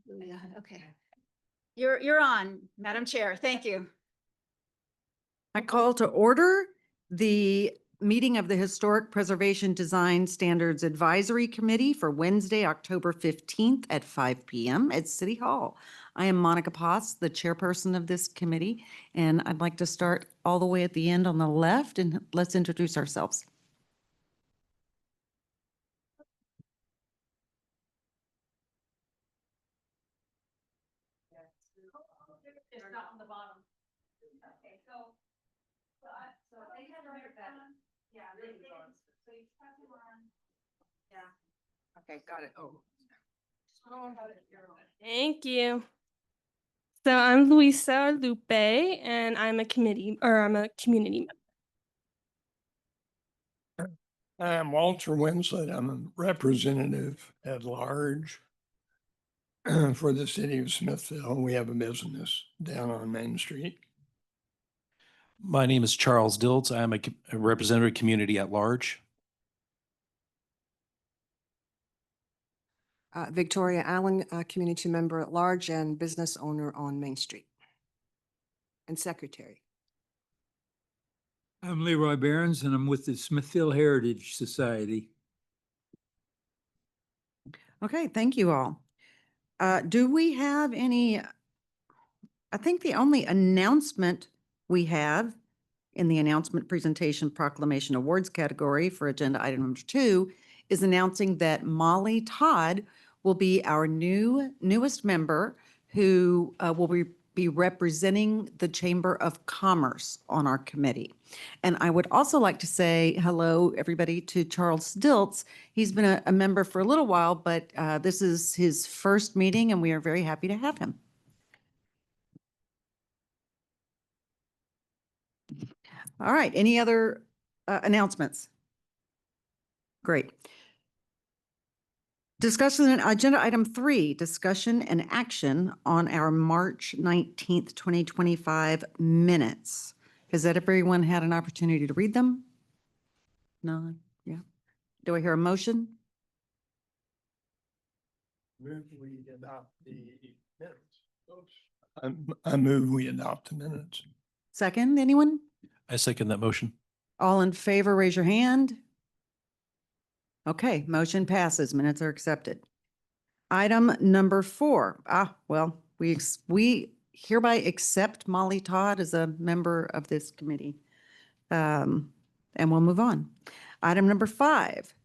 Yeah, okay. You're on, Madam Chair. Thank you. I call to order the meeting of the Historic Preservation Design Standards Advisory Committee for Wednesday, October 15th at 5 p.m. at City Hall. I am Monica Potts, the chairperson of this committee, and I'd like to start all the way at the end on the left, and let's introduce ourselves. It's not on the bottom. Okay, so they had that. Yeah, they did. So you press it on. Yeah. Okay, got it. Oh. Thank you. So I'm Luisa Lupe, and I'm a community member. I'm Walter Winslet. I'm a representative at large for the city of Smithville. We have a business down on Main Street. My name is Charles Diltz. I am a representative community at large. Victoria Allen, community member at large and business owner on Main Street. And secretary. I'm Leroy Behrens, and I'm with the Smithville Heritage Society. Okay, thank you all. Do we have any, I think the only announcement we have in the announcement presentation proclamation awards category for agenda item number 2 is announcing that Molly Todd will be our newest member who will be representing the Chamber of Commerce on our committee. And I would also like to say hello, everybody, to Charles Diltz. He's been a member for a little while, but this is his first meeting, and we are very happy to have him. All right, any other announcements? Great. Discussion agenda item 3, discussion and action on our March 19th, 2025 minutes. Has that everyone had an opportunity to read them? No, yeah. Do I hear a motion? Move we adopt the minutes. I move we adopt the minutes. Second, anyone? I second that motion. All in favor, raise your hand. Okay, motion passes. Minutes are accepted. Item number 4. Well, we hereby accept Molly Todd as a member of this committee. And we'll move on. Item number 5,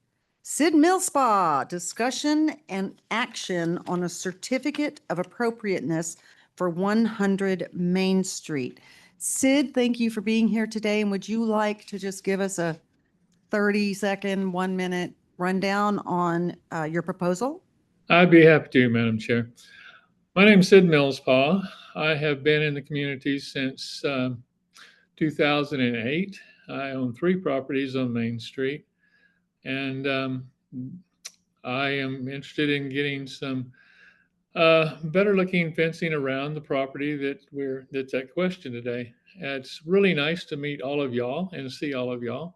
Sid Millspaugh, discussion and action on a certificate of appropriateness for 100 Main Street. Sid, thank you for being here today. And would you like to just give us a 30-second, 1-minute rundown on your proposal? I'd be happy to, Madam Chair. My name is Sid Millspaugh. I have been in the community since 2008. I own 3 properties on Main Street, and I am interested in getting some better looking fencing around the property that's at question today. It's really nice to meet all of y'all and see all of y'all.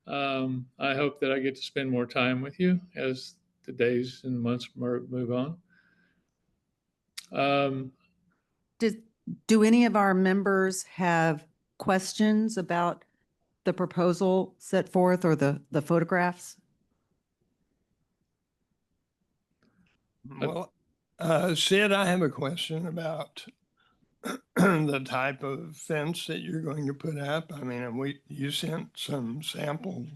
I hope that I get to spend more time with you as the days and months move on. Do any of our members have questions about the proposal set forth or the photographs? Well, Sid, I have a question about the type of fence that you're going to put up. I mean, you sent some sample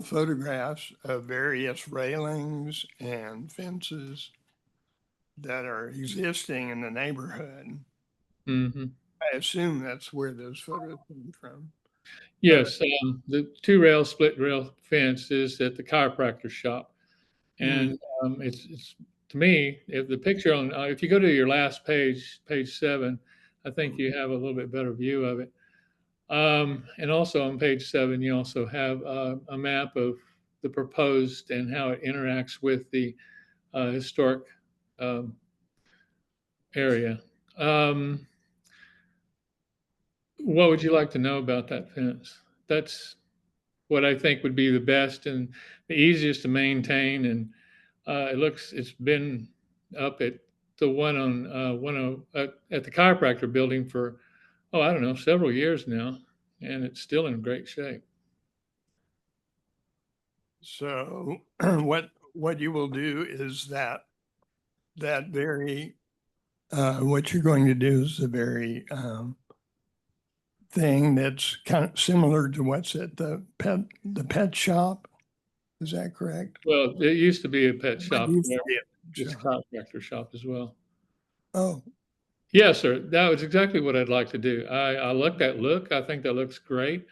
photographs of various railings and fences that are existing in the neighborhood. Mm-hmm. I assume that's where those photos came from. Yes, the 2-rail split rail fence is at the chiropractor shop, and it's to me, if the picture on if you go to your last page, page 7, I think you have a little bit better view of it. And also on page 7, you also have a map of the proposed and how it interacts with the historic area. What would you like to know about that fence? That's what I think would be the best and the easiest to maintain. And it's been up at the one on at the chiropractor building for, oh, I don't know, several years now, and it's still in great shape. So what you will do is that very, what you're going to do is the very thing that's kind of similar to what's at the pet shop. Is that correct? Well, it used to be a pet What shop. used to There. be a pet It's a shop? chiropractor shop as well. Oh, Yes, sir. That was exactly what I'd like to do. I like that look. I think that looks great.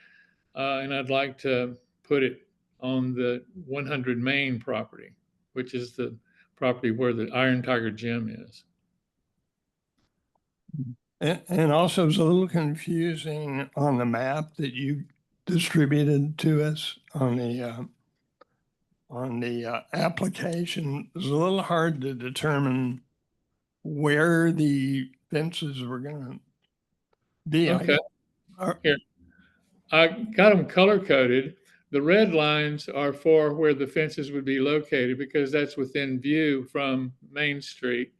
And I'd like to put it on the 100 Main property, which is the property where the Iron Tiger Gym is. and also it's a little confusing on the map that you distributed to us on the application. It's a little hard to determine where the fences were going to be. Okay. Are- Here, I got them color coded. The red lines are for where the fences would be located because that's within view from Main Street.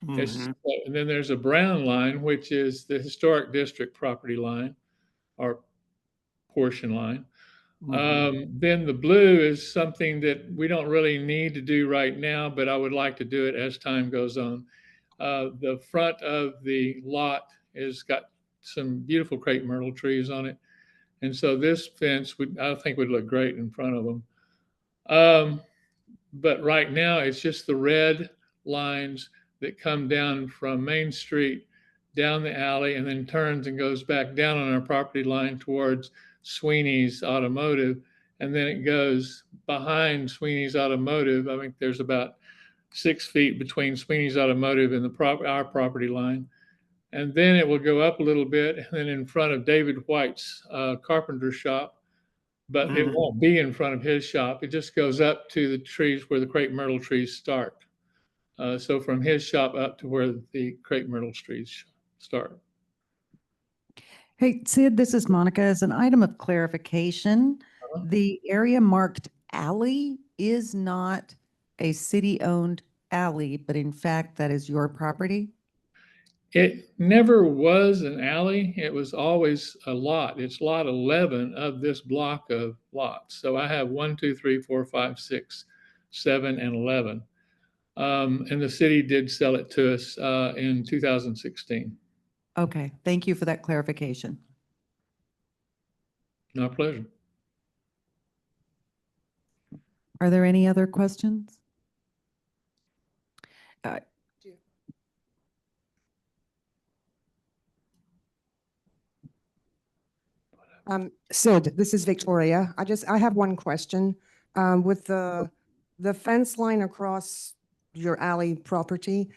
Mhm. And then there's a brown line, which is the historic district property line or portion line. Then the blue is something that we don't really need to do right now, but I would like to do it as time goes on. The front of the lot has got some beautiful crepe myrtle trees on it. And so this fence would, I think, would look great in front of them. But right now it's just the red lines that come down from Main Street down the alley and then turns and goes back down on our property line towards Sweeney's Automotive. And then it goes behind Sweeney's Automotive. I think there's about 6 feet between Sweeney's Automotive and our property line. And then it will go up a little bit and then in front of David White's carpenter shop, but it won't be in front of his shop. It just goes up to the trees where the crepe myrtle trees start. So from his shop up to where the crepe myrtle trees start. Hey, Sid, this is Monica. As an item of clarification, the area marked alley is not a city-owned alley, but in fact, that is your property? It never was an alley. It was always a lot. It's lot 11 of this block of lots. So I have 1, 2, 3, 4, 5, 6, 7, and 11. And the city did sell it to us in 2016. Okay, thank you for that clarification. My pleasure. Are there any other questions? Sid, this is Victoria. I have one question. With the fence line across your alley property,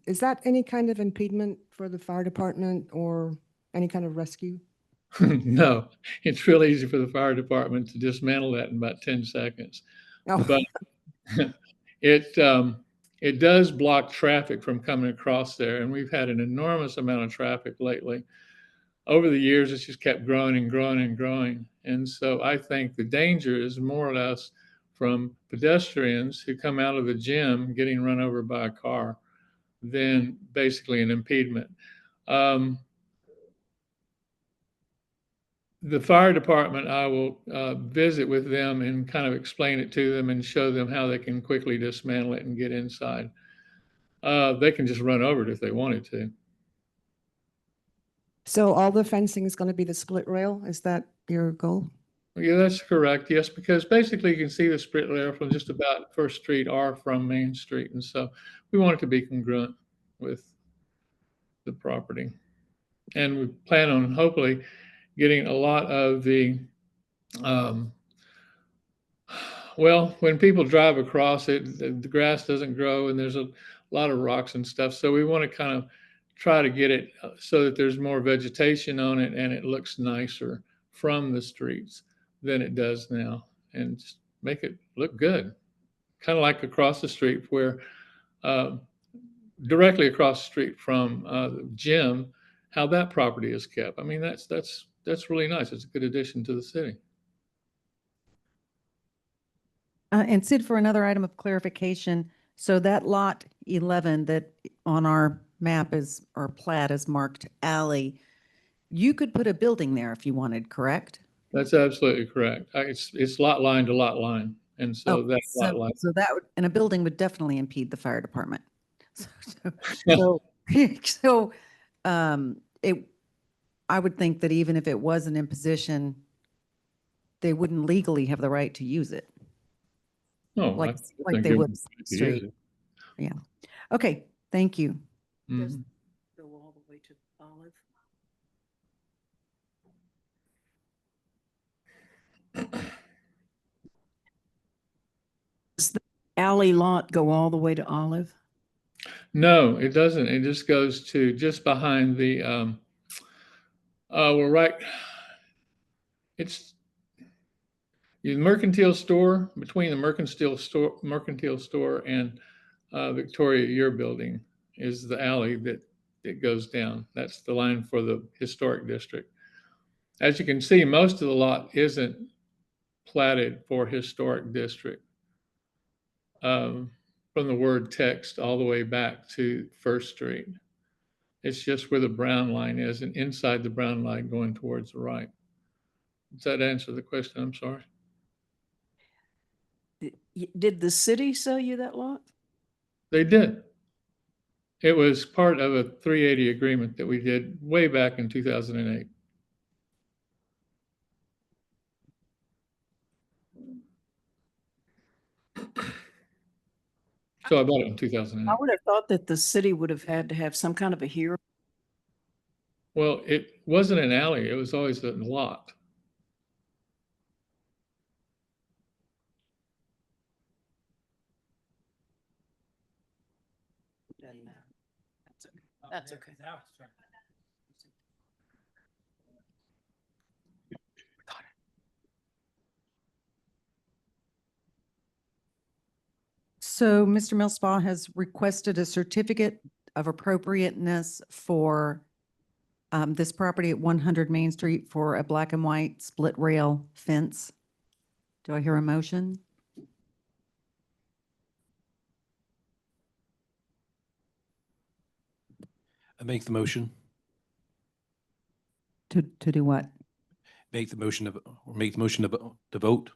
is that any kind of impediment for the fire department or any kind of rescue? No, it's real easy for the fire department to dismantle that in about 10 seconds. Oh, But it does block traffic from coming across there. And we've had an enormous amount of traffic lately. Over the years, it's just kept growing and growing and growing. And so I think the danger is more or less from pedestrians who come out of the gym getting run over by a car than basically an impediment. The fire department, I will visit with them and kind of explain it to them and show them how they can quickly dismantle it and get inside. They can just run over it if they wanted to. so all the fencing is going to be the split rail? Is that your goal? Yeah, that's correct. Yes, because basically you can see the split rail from just about First Street or from Main Street. And so we want it to be congruent with the property. And we plan on hopefully getting a lot of the, well, when people drive across it, the grass doesn't grow and there's a lot of rocks and stuff. So we want to kind of try to get it so that there's more vegetation on it and it looks nicer from the streets than it does now and just make it look good. Kind of like across the street where, directly across the street from the gym, how that property is kept. I mean, that's really nice. It's a good addition to the city. And Sid, for another item of clarification, So that lot 11 that on our map is, or plat is marked alley, you could put a building there if you wanted, correct? That's absolutely correct. It's lot line to lot line. And so Oh, that lot line. so that would, and a building would definitely impede the fire department. So, so, it, I would think that even if it wasn't in position, they wouldn't legally have the right to use it. No, Like, I like think they it would would Sixth be Street. easy. Yeah. Okay, thank you. Mhm. Go all the way to Olive. Does the alley lot go all the way to Olive? No, it doesn't. It just goes to just behind the, we're right. It's the mercantile store, between the mercantile store and Victoria Year Building is the alley that it goes down. That's the line for the historic district. As you can see, most of the lot isn't platted for historic district. From the word text all the way back to First Street. It's just where the brown line is and inside the brown line going towards the right. Does that answer the question? I'm sorry. Did the city sell you that lot? They did. It was part of a 380 agreement that we did way back in 2008. So I bought it in I 2008. would have thought that the city would have had to have some kind of a hearing. Well, it wasn't an alley. It was always a lot. Doesn't matter. That's okay. So Mr. Millspaw has requested a certificate of appropriateness for this property at 100 Main Street for a black and white split rail fence. Do I hear a motion? I make the motion, To do what? make the motion of, or make the motion to vote?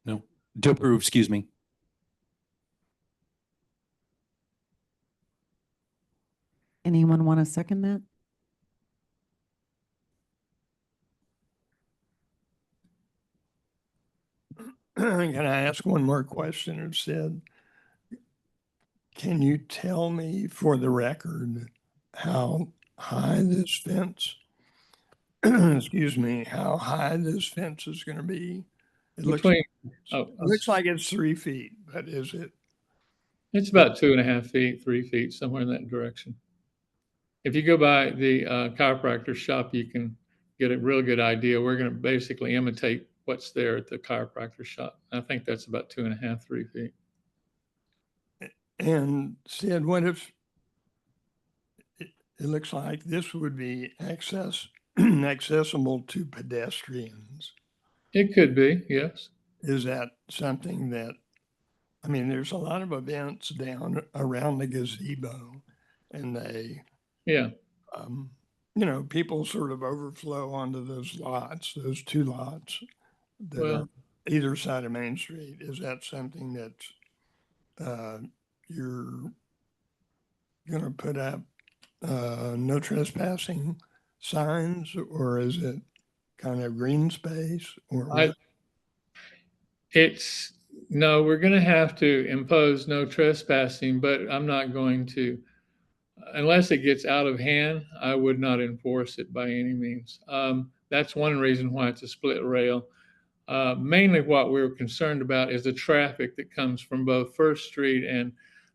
No, to approve, excuse me. Anyone want to second that? Can I ask one more question of Sid? Can you tell me for the record how high this fence, excuse me, how high this fence is going to be? It Between, looks like it's 3 feet, but is it? it's about 2.5 feet, 3 feet, somewhere in that direction. If you go by the chiropractor shop, you can get a real good idea. We're going to basically imitate what's there at the chiropractor shop. I think that's about 2.5, 3 feet. And Sid, what if it looks like this would be accessible to pedestrians? It could be, yes. Is that something that, I mean, there's a lot of events down around the gazebo and they, Yeah. People sort of overflow onto those lots, those two lots that are Well, either side of Main Street. Is that something that you're going to put up no trespassing signs, or is it kind of green space or what? No, we're going to have to impose no trespassing, but I'm not going to, unless it gets out of hand, I would not enforce it by any means. That's one reason why it's a split rail. Mainly what we're concerned about is the traffic that comes from both First Street and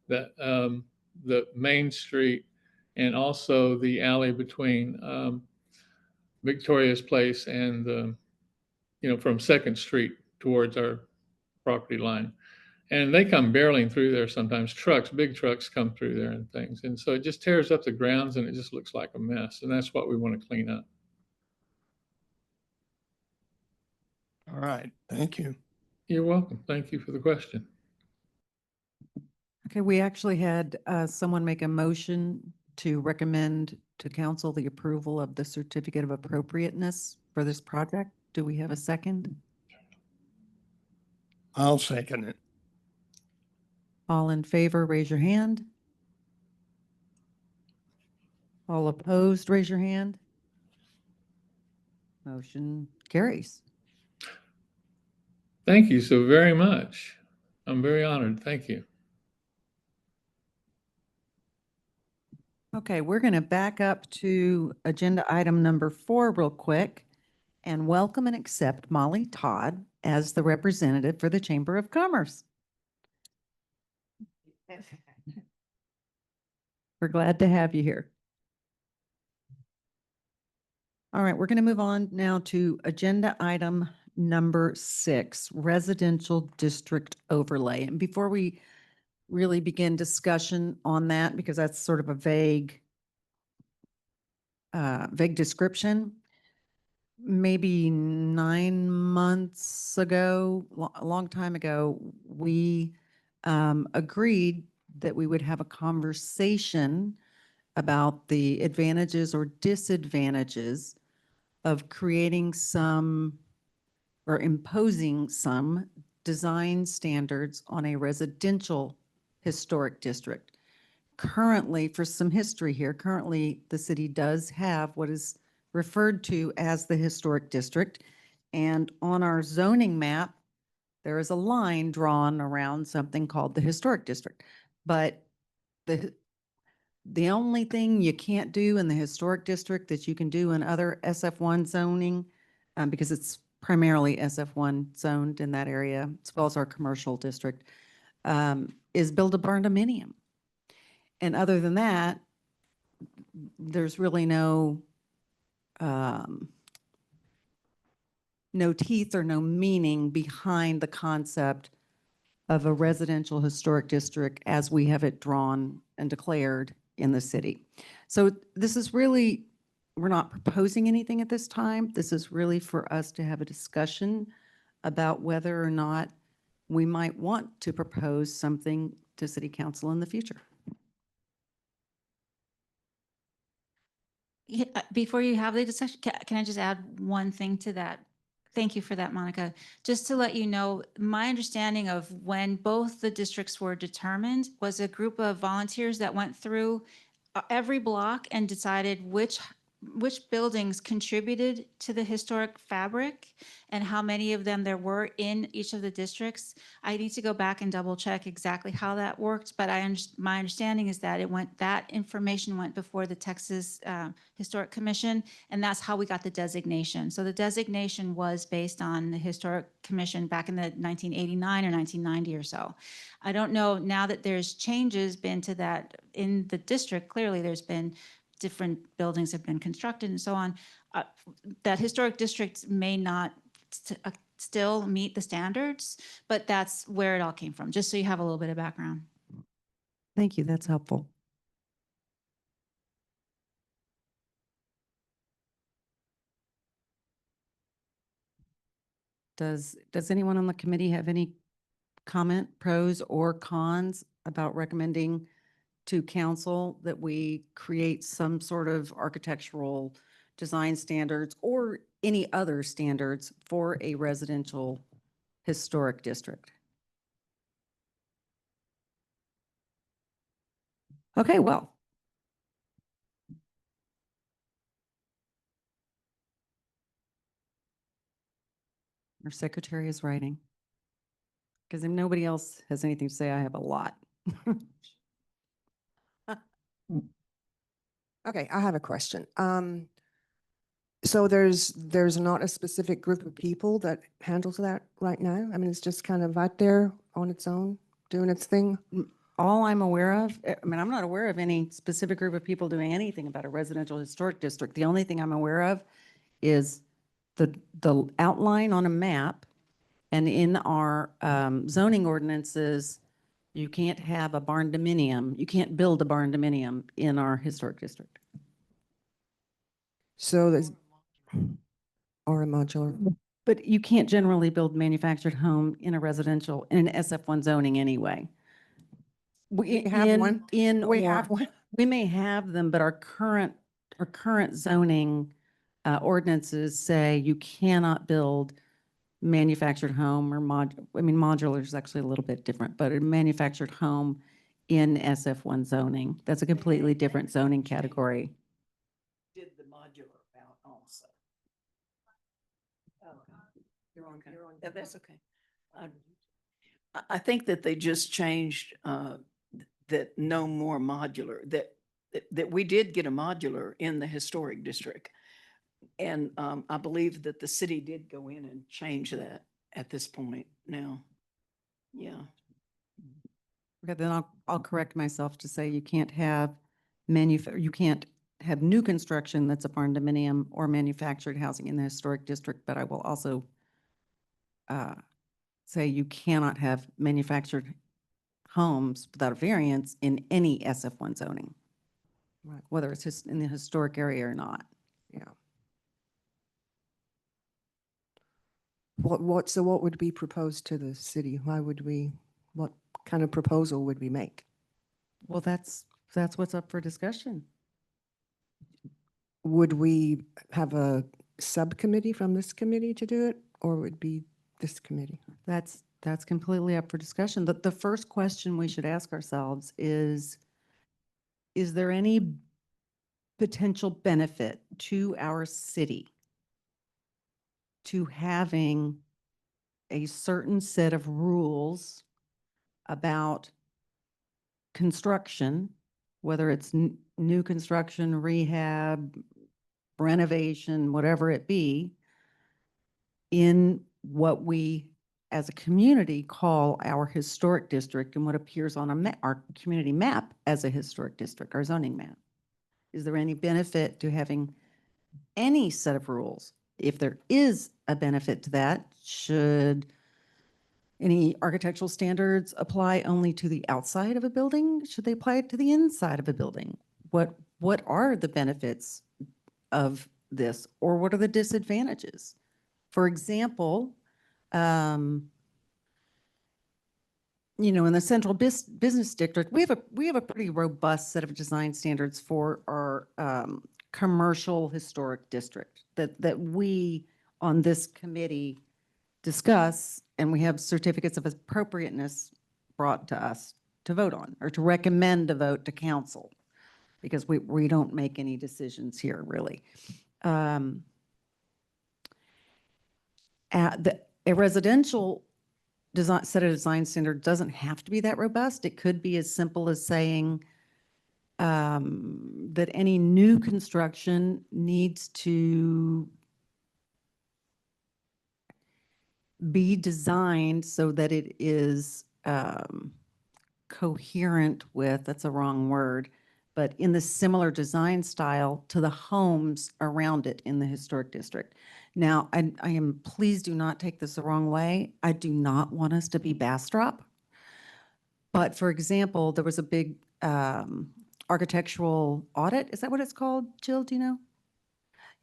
the Main Street, and also the alley between Victoria's Place and from Second Street towards our property line. And they come barreling through there sometimes. Big trucks come through there and things. And so it just tears up the grounds and it just looks like a mess. And that's what we want to clean up. All right, thank you. You're welcome. Thank you for the question. Okay, we actually had someone make a motion to recommend to council the approval of the certificate of appropriateness for this project. Do we have a second? I'll second it. All in favor, raise your hand. All opposed, raise your hand. Motion carries. Thank you so very much. I'm very honored. Thank you. Okay, we're going to back up to agenda item number 4 real quick and welcome and accept Molly Todd as the representative for the Chamber of Commerce. We're glad to have you here. All right, we're going to move on now to agenda item number 6, residential district overlay. And before we really begin discussion on that, because that's sort of a vague description, maybe 9 months ago, a long time ago, we agreed that we would have a conversation about the advantages or disadvantages of creating some or imposing some design standards on a residential historic district. Currently, for some history here, currently the city does have what is referred to as the historic district. And on our zoning map, there is a line drawn around something called the historic district. But the only thing you can't do in the historic district that you can do in other SF1 zoning, because it's primarily SF1 zoned in that area, as well as our commercial district, is build a barndominium. And other than that, there's really no teeth or no meaning behind the concept of a residential historic district as we have it drawn and declared in the city. So this is really, we're not proposing anything at this time. This is really for us to have a discussion about whether or not we might want to propose something to city council in the future. Yeah, before you have the discussion, can I just add one thing to that? Thank you for that, Monica. Just to let you know, my understanding of when both the districts were determined was a group of volunteers that went through every block and decided which buildings contributed to the historic fabric and how many of them there were in each of the districts. I need to go back and double check exactly how that worked, but my understanding is that that information went before the Texas Historic Commission, and that's how we got the designation. So the designation was based on the Historic Commission back in the 1989 or 1990 or so. I don't know now that there's changes been to that in the district. Clearly, there's been different buildings have been constructed and so on. That historic districts may not still meet the standards, but that's where it all came from, just so you have a little bit of background. Thank you, that's helpful. Does anyone on the committee have any comment, pros or cons about recommending to council that we create some sort of architectural design standards or any other standards for a residential historic district? Okay, well. Our secretary is writing. Because if nobody else has anything to say, I have a lot. Okay, I have a question. So there's not a specific group of people that handles that right now? I mean, it's just kind of out there on its own, doing its thing? All I'm aware of, I mean, I'm not aware of any specific group of people doing anything about a residential historic district. The only thing I'm aware of is the outline on a map, and in our zoning ordinances, you can't have a barndominium. You can't build a barndominium in our historic district. So there's, or a modular. But you can't generally build manufactured home in a residential, in an SF1 zoning anyway. We have in- one. In. We or- have one. We may have them, but our current zoning ordinances say you cannot build manufactured home or modular is actually a little bit different, but a manufactured home in SF1 zoning. That's a completely different zoning category. Did the modular out also? You're on, you're on. Yeah, that's okay. I think that they just changed that no more modular, that we did get a modular in the historic district. And I believe that the city did go in and change that at this point now. Yeah. Okay, then I'll correct myself to say you can't have you can't have new construction that's a barn dominium or manufactured housing in the historic district, but I will also say you cannot have manufactured homes without a variance in any SF1 zoning, Right, whether it's just in the historic area or not. yeah. So what would be proposed to the city? What kind of proposal would we make? Well, that's what's up for discussion. Would we have a subcommittee from this committee to do it, or would it be this committee? That's completely up for discussion. The first question we should ask ourselves is there any potential benefit to our city to having a certain set of rules about construction, whether it's new construction, rehab, renovation, whatever it be, in what we as a community call our historic district and what appears on our community map as a historic district, our zoning map? Is there any benefit to having any set of rules? If there is a benefit to that, should any architectural standards apply only to the outside of a building? Should they apply it to the inside of a building? What are the benefits of this, or what are the disadvantages? For example, in the central business district, we have a pretty robust set of design standards for our commercial historic district that we on this committee discuss, and we have certificates of appropriateness brought to us to vote on or to recommend a vote to council, because we don't make any decisions here really. A residential set of design standard doesn't have to be that robust. It could be as simple as saying that any new construction needs to be designed so that it is coherent with, that's a wrong word, but in the similar design style to the homes around it in the historic district. Now, please do not take this the wrong way. I do not want us to be Bastrop. But for example, there was a big architectural audit. Is that what it's called, Jill? Do you know?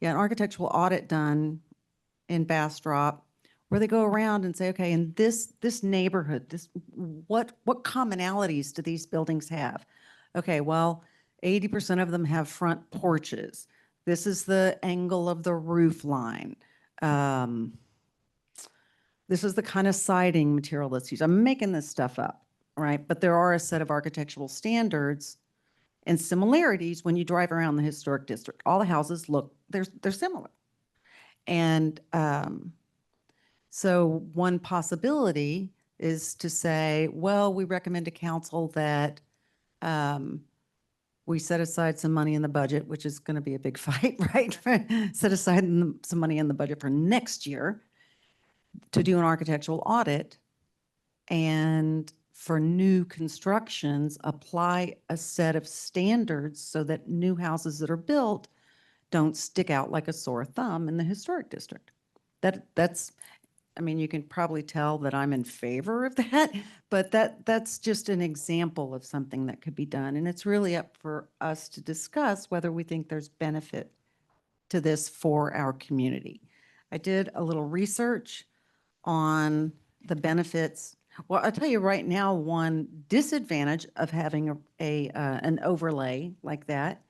Yeah, an architectural audit done in Bastrop where they go around and say, okay, in this neighborhood, what commonalities do these buildings have? Okay, well, 80% of them have front porches. This is the angle of the roof line. This is the kind of siding material that's used. I'm making this stuff up, right? But there are a set of architectural standards and similarities when you drive around the historic district. All the houses they're similar. And so one possibility is to say, well, we recommend to council that we set aside some money in the budget, which is going to be a big fight, right? Set aside some money in the budget for next year to do an architectural audit, and for new constructions, apply a set of standards so that new houses that are built don't stick out like a sore thumb in the historic district. You can probably tell that I'm in favor of that, but that's just an example of something that could be done. And it's really up for us to discuss whether we think there's benefit to this for our community. I did a little research on the benefits Well, I'll tell you right now, one disadvantage of having an overlay like that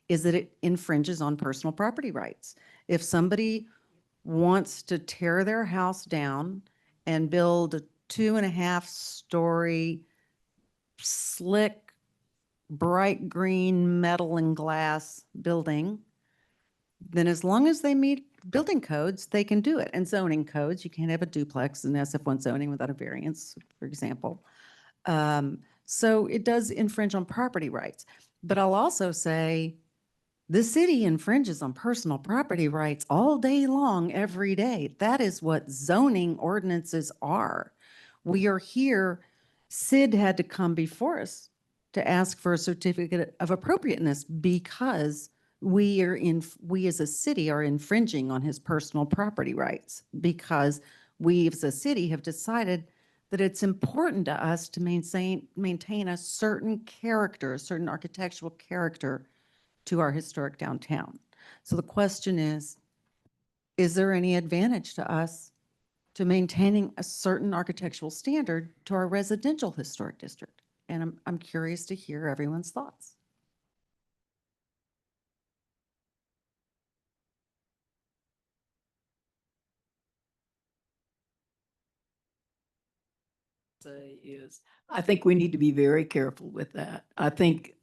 is that it infringes on personal property rights. If somebody wants to tear their house down and build a 2.5-story slick, bright green metal and glass building, then as long as they meet building codes, they can do it. And zoning codes, you can't have a duplex in SF1 zoning without a variance, for example. So it does infringe on property rights. But I'll also say the city infringes on personal property rights all day long, every day. That is what zoning ordinances are. We are here, Sid had to come before us to ask for a certificate of appropriateness because we as a city are infringing on his personal property rights because we as a city have decided that it's important to us to maintain a certain character, a certain architectural character to our historic downtown. So the question is there any advantage to us to maintaining a certain architectural standard to our residential historic district? And I'm curious to hear everyone's thoughts. Say is, I think we need to be very careful with that. I think,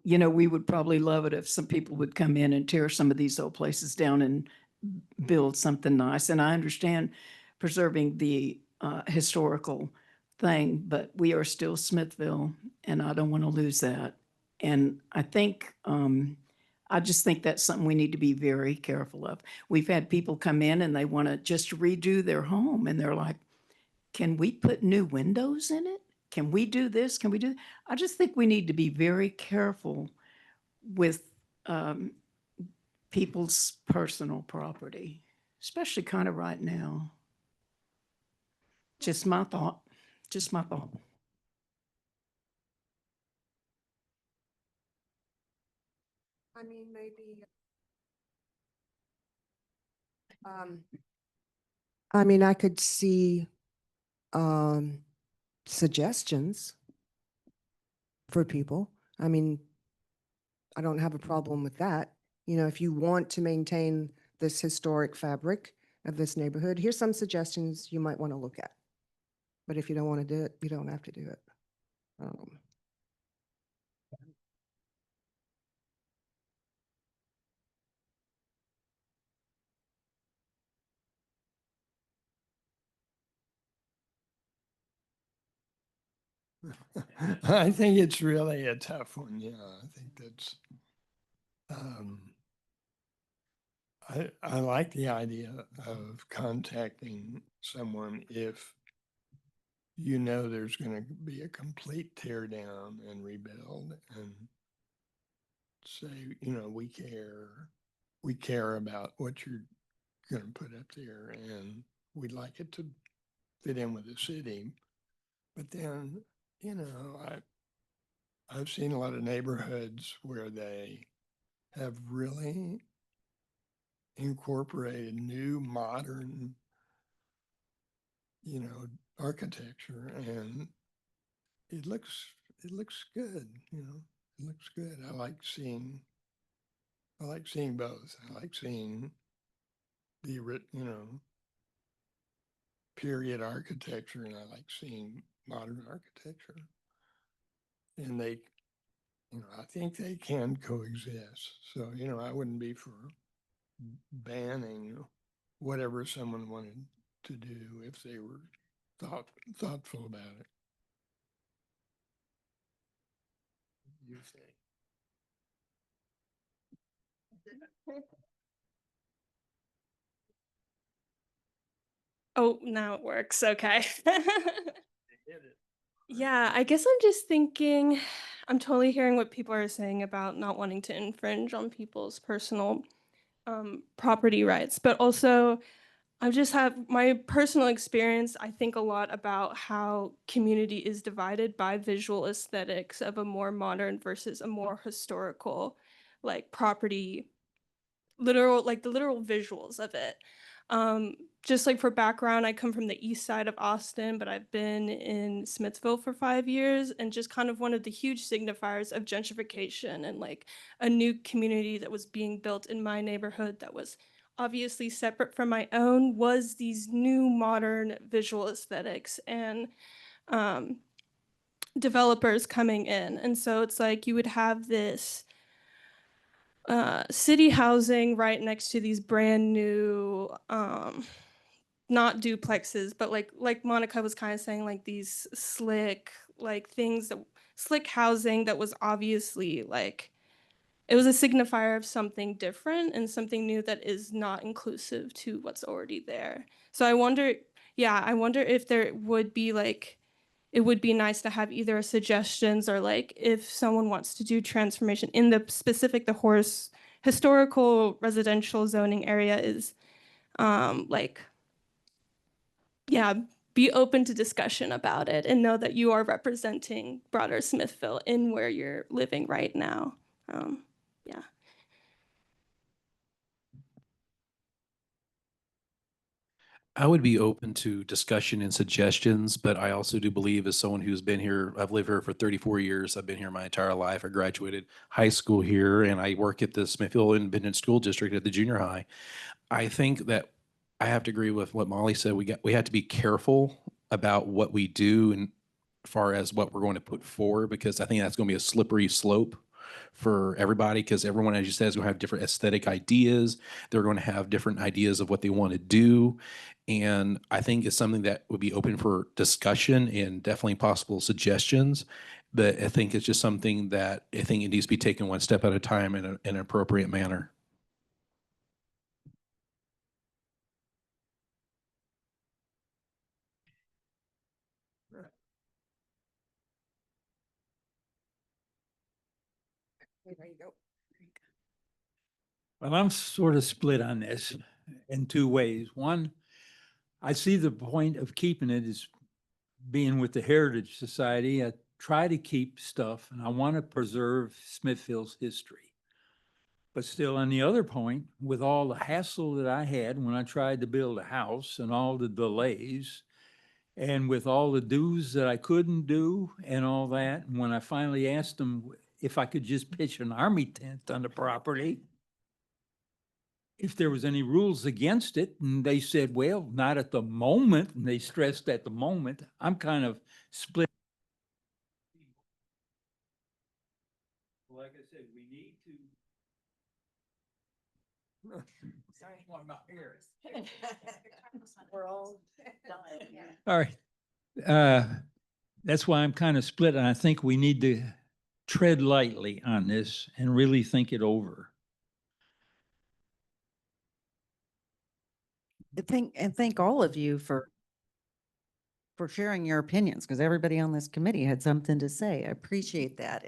you know, we would probably love it if some people would come in and tear some of these old places down and build something nice. And I understand preserving the historical thing, but we are still Smithville, and I don't want to lose that. And I think, I just think that's something we need to be very careful of. We've had people come in and they want to just redo their home, and they're like, can we put new windows in it? Can we do this? Can we do? I just think we need to be very careful with people's personal property, especially kind of right now. Just my thought. Just my thought. I mean, maybe. I mean, I could see suggestions for people. I mean, I don't have a problem with that. You know, if you want to maintain this historic fabric of this neighborhood, here's some suggestions you might want to look at. But if you don't want to do it, you don't have to do it. I think it's really a tough one. Yeah, I think that's, I like the idea of contacting someone if you know there's going to be a complete tear down and rebuild, and say, you know, we care about what you're going to put up there, and we'd like it to fit in with the city. But then, you know, I've seen a lot of neighborhoods where they have really incorporated new modern, you know, architecture, and it looks good, you know, it looks good. I like seeing both. I like seeing the, you know, period architecture, and I like seeing modern architecture. And they, you know, I think they can coexist. So, you know, I wouldn't be for banning whatever someone wanted to do if they were thoughtful about it. You think? Oh, now it works. Okay. Yeah, I guess I'm just thinking, I'm totally hearing what people are saying about not wanting to infringe on people's personal property rights, but also I just have my personal experience. I think a lot about how community is divided by visual aesthetics of a more modern versus a more historical, like property, literal, like the literal visuals of it. Just like for background, I come from the east side of Austin, but I've been in Smithville for 5 years, and just kind of one of the huge signifiers of gentrification and like a new community that was being built in my neighborhood that was obviously separate from my own was these new modern visual aesthetics and um, developers coming in. And so it's like you would have this city housing right next to these brand new not duplexes, but like Monica was kind of saying, like these slick like things that slick housing that was obviously like it was a signifier of something different and something new that is not inclusive to what's already there. So I wonder, yeah, I wonder if there would be like it would be nice to have either suggestions or like if someone wants to do transformation in the specific the horse historical residential zoning area is like yeah, be open to discussion about it and know that you are representing broader Smithville in where you're living right now. Yeah. I would be open to discussion and suggestions, but I also do believe as someone who's been here, I've lived here for 34 years. I've been here my entire life. I graduated high school here and I work at the Smithfield Independent School District at the junior high. I think that I have to agree with what Molly said. We have to be careful about what we do and far as what we're going to put forward, because I think that's going to be a slippery slope for everybody, because everyone, as you said, is going to have different aesthetic ideas. They're going to have different ideas of what they want to do. And I think it's something that would be open for discussion and definitely possible suggestions. But I think it's just something that I think it needs to be taken one step at a time in an appropriate manner. There you go. Well, I'm sort of split on this in two ways. One, I see the point of keeping it as being with the Heritage Society. I try to keep stuff and I want to preserve Smithfield's history. But still, on the other point, with all the hassle that I had when I tried to build a house and all the delays, and with all the dues that I couldn't do and all that, and when I finally asked them if I could just pitch an army tent on the property, if there was any rules against it, and they said, well, not at the moment, and they stressed at the moment. I'm kind of split. Like I said, we need to. Sorry. We're all dying. All right. That's why I'm kind of split, and I think we need to tread lightly on this and really think it over. Thank all of you for sharing your opinions, because everybody on this committee had something to say. I appreciate that.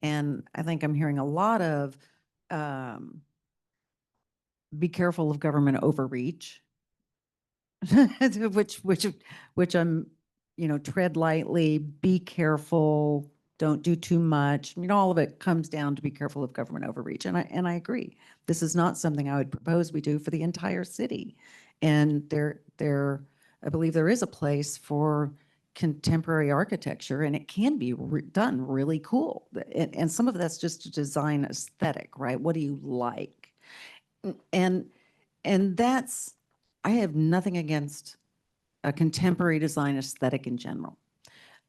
And I think I'm hearing a lot of be careful of government overreach, which I'm, tread lightly, be careful, don't do too much. All of it comes down to be careful of government overreach. And I agree. This is not something I would propose we do for the entire city. And I believe there is a place for contemporary architecture, and it can be done really cool. And some of that's just a design aesthetic, right? What do you like? And that's, I have nothing against a contemporary design aesthetic in general.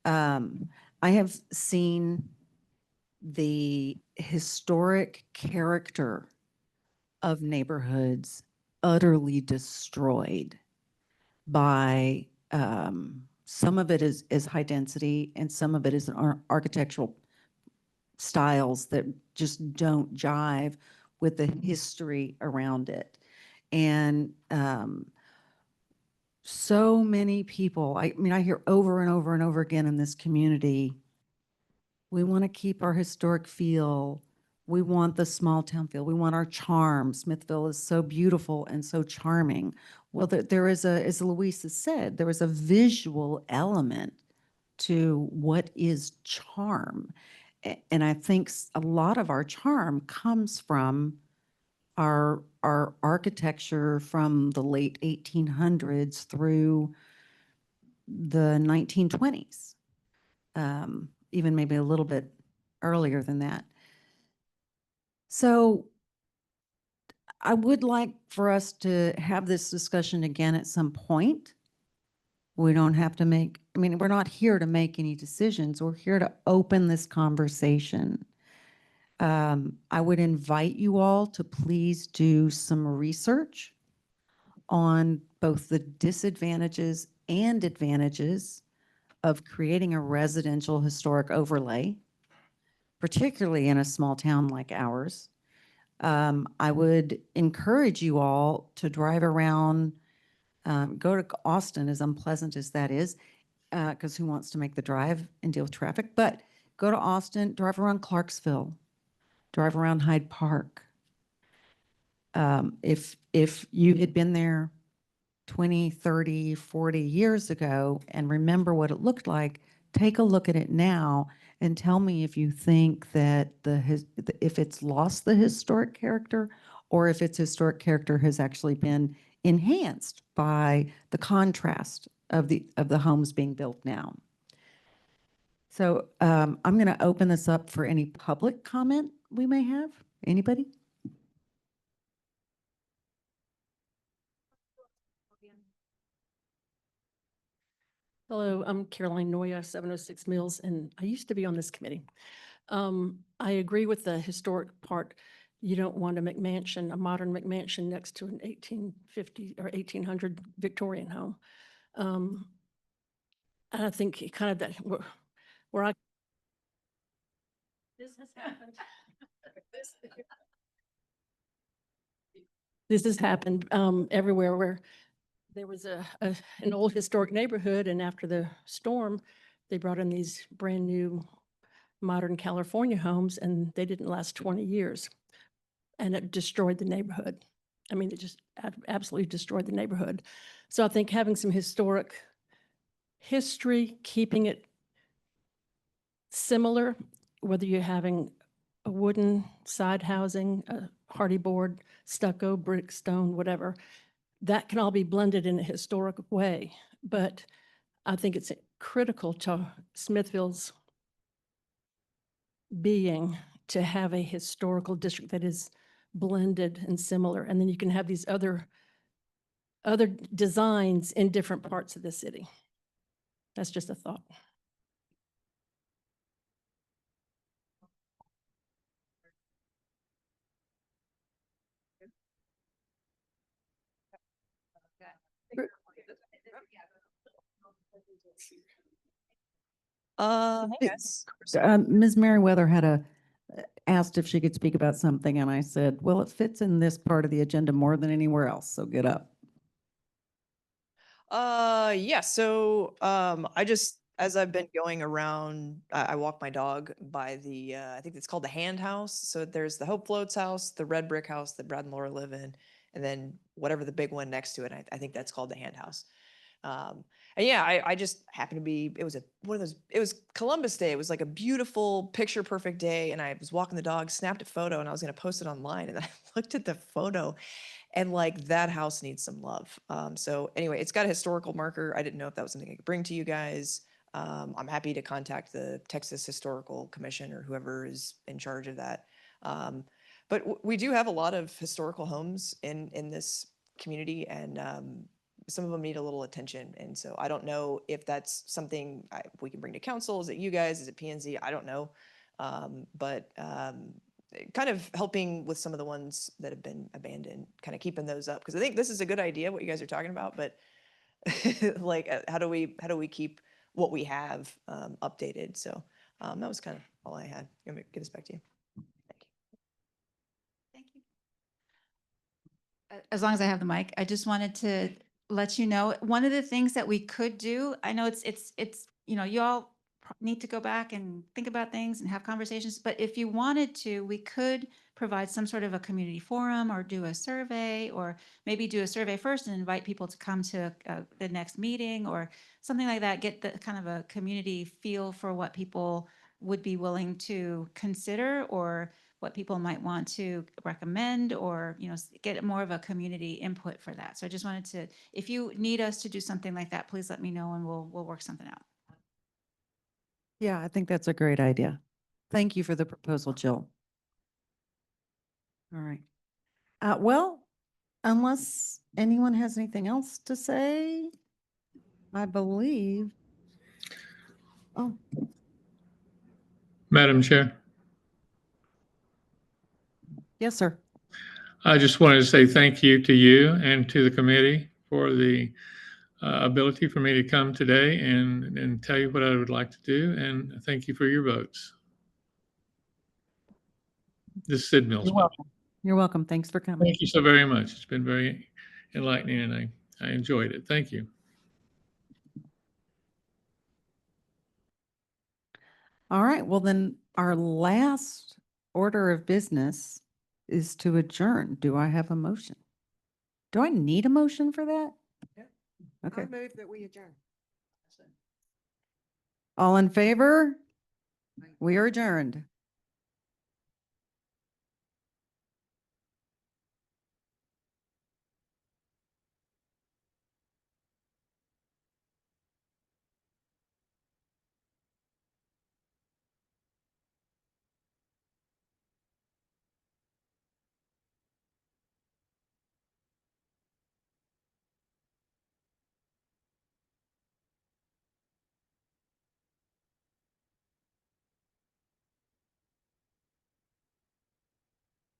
I have seen the historic character of neighborhoods utterly destroyed by some of it is high density and some of it is architectural styles that just don't jive with the history around it. And so many people, I hear over and over and over again in this community, we want to keep our historic feel. We want the small town feel. We want our charm. Smithville is so beautiful and so charming. Well, there is as Louise has said, there is a visual element to what is charm. And I think a lot of our charm comes from our architecture from the late 1800s through the 1920s, even maybe a little bit earlier than that. So I would like for us to have this discussion again at some point. We don't have to make, I mean, we're not here to make any decisions. We're here to open this conversation. I would invite you all to please do some research on both the disadvantages and advantages of creating a residential historic overlay, particularly in a small town like ours. I would encourage you all to drive around, go to Austin, as unpleasant as that is, because who wants to make the drive and deal with traffic? But go to Austin, drive around Clarksville, drive around Hyde Park. If you had been there 20, 30, 40 years ago and remember what it looked like, take a look at it now and tell me if you think that if it's lost the historic character or if its historic character has actually been enhanced by the contrast of the homes being built now. So I'm going to open this up for any public comment we may have. Anybody? Hello, I'm Caroline Noya, 706 Mills, and I used to be on this committee. I agree with the historic part. You don't want a McMansion, a modern McMansion next to an 1850 or 1800 Victorian home. And I think kind of that where I this has happened. This has happened everywhere where there was an old historic neighborhood, and after the storm, they brought in these brand new modern California homes, and they didn't last 20 years. And it destroyed the neighborhood. I mean, it just absolutely destroyed the neighborhood. So I think having some historic history, keeping it similar, whether you're having a wooden side housing, a hardy board, stucco, brick, stone, whatever, that can all be blended in a historic way. But I think it's critical to Smithville's being to have a historical district that is blended and similar. And then you can have these other designs in different parts of the city. That's just a thought. Yes. Ms. Merriweather had asked if she could speak about something, and I said, well, it fits in this part of the agenda more than anywhere else, so get up. Yeah, so I just as I've been going around, I walk my dog by the I think it's called the Hand House. So there's the Hope Floats house, the red brick house that Brad and Laura live in, and then whatever the big one next to it, I think that's called the Hand House. And yeah, I just happened to be, it was one of those, it was Columbus Day. It was like a beautiful picture perfect day. And I was walking the dog, snapped a photo, and I was going to post it online. And I looked at the photo and like that house needs some love. So anyway, it's got a historical marker. I didn't know if that was something I could bring to you guys. I'm happy to contact the Texas Historical Commission or whoever is in charge of that. But we do have a lot of historical homes in this community, and some of them need a little attention. And so I don't know if that's something we can bring to council. Is it you guys? Is it P&Z? I don't know. But kind of helping with some of the ones that have been abandoned, kind of keeping those up. Because I think this is a good idea, what you guys are talking about. But like, how do we keep what we have updated? So that was kind of all I had. Let me get this back to you. Thank you. Thank you. As long as I have the mic, I just wanted to let you know, one of the things that we could do, I know it's, you know, you all need to go back and think about things and have conversations, but if you wanted to, we could provide some sort of a community forum or do a survey, or maybe do a survey first and invite people to come to the next meeting or something like that, get the kind of a community feel for what people would be willing to consider or what people might want to recommend or, get more of a community input for that. So I just wanted to, if you need us to do something like that, please let me know and we'll work something out. Yeah, I think that's a great idea. Thank you for the proposal, Jill. All right. Well, unless anyone has anything else to say, I believe. Oh, Madam Chair, yes, sir. I just wanted to say thank you to you and to the committee for the ability for me to come today and tell you what I would like to do. And thank you for your votes. This is Sid Mills. You're welcome. You're welcome. Thanks for coming. Thank you so very much. It's been very enlightening and I enjoyed it. Thank you. All right, well then, our last order of business is to adjourn. Do I have a motion? Do I need a motion for that? Okay, I move that we adjourn. all in favor? We are adjourned.